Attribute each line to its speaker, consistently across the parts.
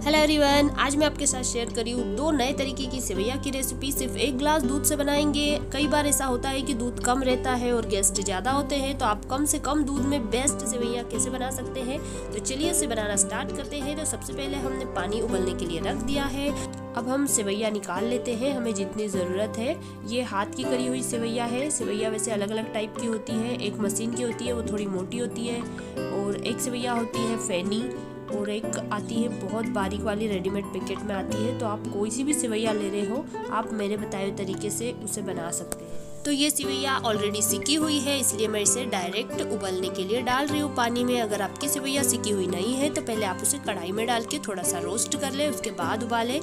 Speaker 1: Hello everyone, आज मैं आपके साथ शेयर करी हूँ दो नए तरीके की सेवैया की रेसिपी। सिर्फ 1 गिलास दूध से बनाएंगे। कई बार ऐसा होता है कि दूध कम रहता है और गेस्ट ज़्यादा होते हैं, तो आप कम से कम दूध में बेस्ट सेवैया कैसे बना सकते हैं। तो चलिए इसे बनाना स्टार्ट करते हैं। तो सबसे पहले हमने पानी उबलने के लिए रख दिया है। अब हम सेवैया निकाल लेते हैं, हमें जितनी ज़रूरत है। ये हाथ की करी हुई सेवैया है। सेवैया वैसे अलग अलग टाइप की होती है, एक मशीन की होती है, वो थोड़ी मोटी होती है, और एक सेवैया होती है फैनी, और एक आती है बहुत बारीक वाली रेडीमेड पैकेट में आती है। तो आप कोई सी भी सेवैया ले रहे हो, आप मेरे बताए हुए तरीके से उसे बना सकते हैं। तो ये सेवैया ऑलरेडी सिकी हुई है, इसलिए मैं इसे डायरेक्ट उबलने के लिए डाल रही हूँ पानी में। अगर आपकी सेवैया सिकी हुई नहीं है तो पहले आप उसे कढ़ाई में डाल के थोड़ा सा रोस्ट कर ले, उसके बाद उबाले।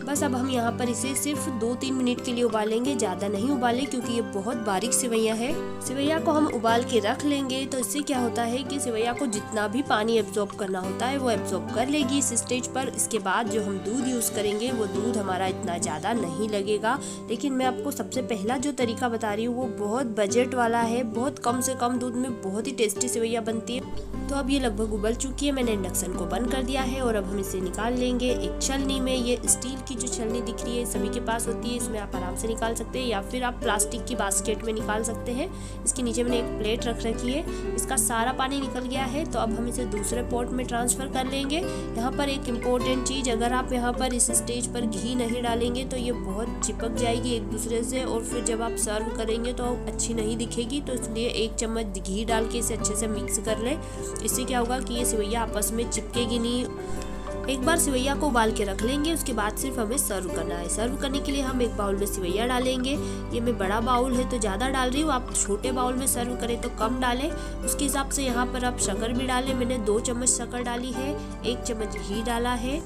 Speaker 1: बस अब हम यहाँ पर इसे सिर्फ 2-3 मिनट के लिए उबालेंगे, ज़्यादा नहीं उबाले क्योंकि ये बहुत बारीक सेवैया है। सेवैया को हम उबाल के रख लेंगे, तो इससे क्या होता है कि सेवैया को जितना भी पानी एब्जॉर्ब करना होता है वो एब्जॉर्ब कर लेगी इस स्टेज पर। इसके बाद जो हम दूध यूज़ करेंगे वो दूध हमारा इतना ज़्यादा नहीं लगेगा। लेकिन मैं आपको सबसे पहला जो तरीका बता रही हूँ वो बहुत बजट वाला है। बहुत कम से कम दूध में बहुत ही टेस्टी सेवैया बनती है। तो अब ये लगभग उबल चुकी है, मैंने इंडक्शन को बंद कर दिया है और अब हम इसे निकाल लेंगे एक छलनी में। ये स्टील की जो छलनी दिख रही है सभी के पास होती है, इसमें आप आराम से निकाल सकते हैं, या फिर आप प्लास्टिक की बास्केट में निकाल सकते हैं। इसके नीचे मैंने एक प्लेट रख रखी है, इसका सारा पानी निकल गया है। तो अब हम इसे दूसरे पॉट में ट्रांसफ़र कर लेंगे। यहाँ पर एक इम्पोर्टेंट चीज़, अगर आप यहाँ पर इस स्टेज पर घी नहीं डालेंगे तो ये बहुत चिपक जाएगी एक दूसरे से, और फिर जब आप सर्व करेंगे तो अच्छी नहीं दिखेगी। तो इसलिए 1 चम्मच घी डाल के इसे अच्छे से मिक्स कर लें। इससे क्या होगा कि ये सेवैया आपस में चिपकेगी नहीं। एक बार सेवैया को उबाल के रख लेंगे, उसके बाद सिर्फ हमें सर्व करना है। सर्व करने के लिए हम एक बाउल में सेवैया डालेंगे। ये मैं बड़ा बाउल है तो ज़्यादा डाल रही हूँ, आप छोटे बाउल में सर्व करें तो कम डालें। उसके हिसाब से यहाँ पर आप शक्कर भी डालें। मैंने 2 चम्मच शक्कर डाली है, 1 चम्मच घी डाला है,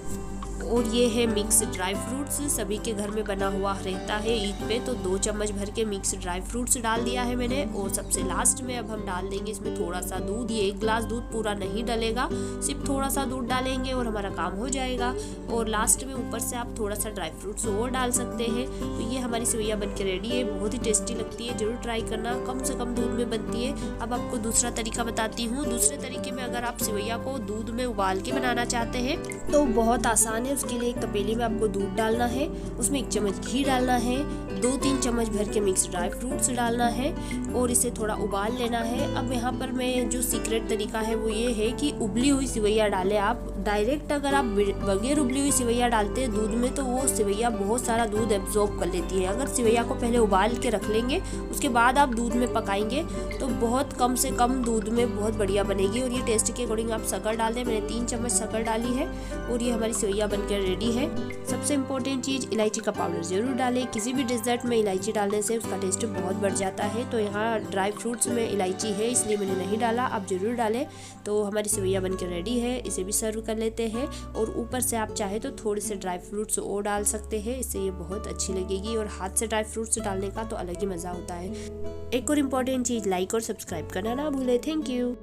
Speaker 1: और ये है मिक्स ड्राई फ्रूट्स। सभी के घर में बना हुआ रहता है ईद पे, तो 2 चम्मच भर के मिक्स ड्राई फ्रूट्स डाल दिया है मैंने। और सबसे लास्ट में अब हम डाल देंगे इसमें थोड़ा सा दूध। ये 1 गिलास दूध पूरा नहीं डलेगा, सिर्फ थोड़ा सा दूध डालेंगे और हमारा काम हो जाएगा। और लास्ट में ऊपर से आप थोड़ा सा ड्राई फ्रूट्स और डाल सकते हैं। तो ये हमारी सेवैया बन के रेडी है, बहुत ही टेस्टी लगती है, जरूर ट्राई करना। कम से कम दूध में बनती है। अब आपको दूसरा तरीका बताती हूँ। दूसरे तरीके में अगर आप सेवैया को दूध में उबाल के बनाना चाहते हैं तो बहुत आसान है। उसके लिए एक तपेली में आपको दूध डालना है, उसमें 1 चम्मच घी डालना है, 2-3 चम्मच भर के मिक्स ड्राई फ्रूट्स डालना है, और इसे थोड़ा उबाल लेना है। अब यहाँ पर मैं जो सीक्रेट तरीका है वो ये है कि उबली हुई सेवैया डालें आप डायरेक्ट। अगर आप बगैर उबली हुई सेवैया डालते हैं दूध में तो वो सेवैया बहुत सारा दूध एब्जॉर्ब कर लेती है। अगर सेवैया को पहले उबाल के रख लेंगे, उसके बाद आप दूध में पकाएंगे तो बहुत कम से कम दूध में बहुत बढ़िया बनेगी। और ये टेस्ट के अकॉर्डिंग आप शक्कर डाल दें, मैंने 3 चम्मच शक्कर डाली है, और ये हमारी सेवैया बनकर रेडी है। सबसे इम्पोर्टेंट चीज़, इलायची का पाउडर जरूर डालें। किसी भी डिज़र्ट में इलायची डालने से उसका टेस्ट बहुत बढ़ जाता है। तो यहाँ ड्राई फ्रूट्स में इलायची है इसलिए मैंने नहीं डाला, आप ज़रूर डालें। तो हमारी सेवैया बनकर रेडी है, इसे भी सर्व कर लेते हैं। और ऊपर से आप चाहे तो थोड़े से ड्राई फ्रूट्स और डाल सकते हैं, इससे ये बहुत अच्छी लगेगी। और हाथ से ड्राई फ्रूट्स डालने का तो अलग ही मज़ा होता है। एक और इम्पॉर्टेंट चीज़, लाइक और सब्सक्राइब करना ना भूलें। Thank you.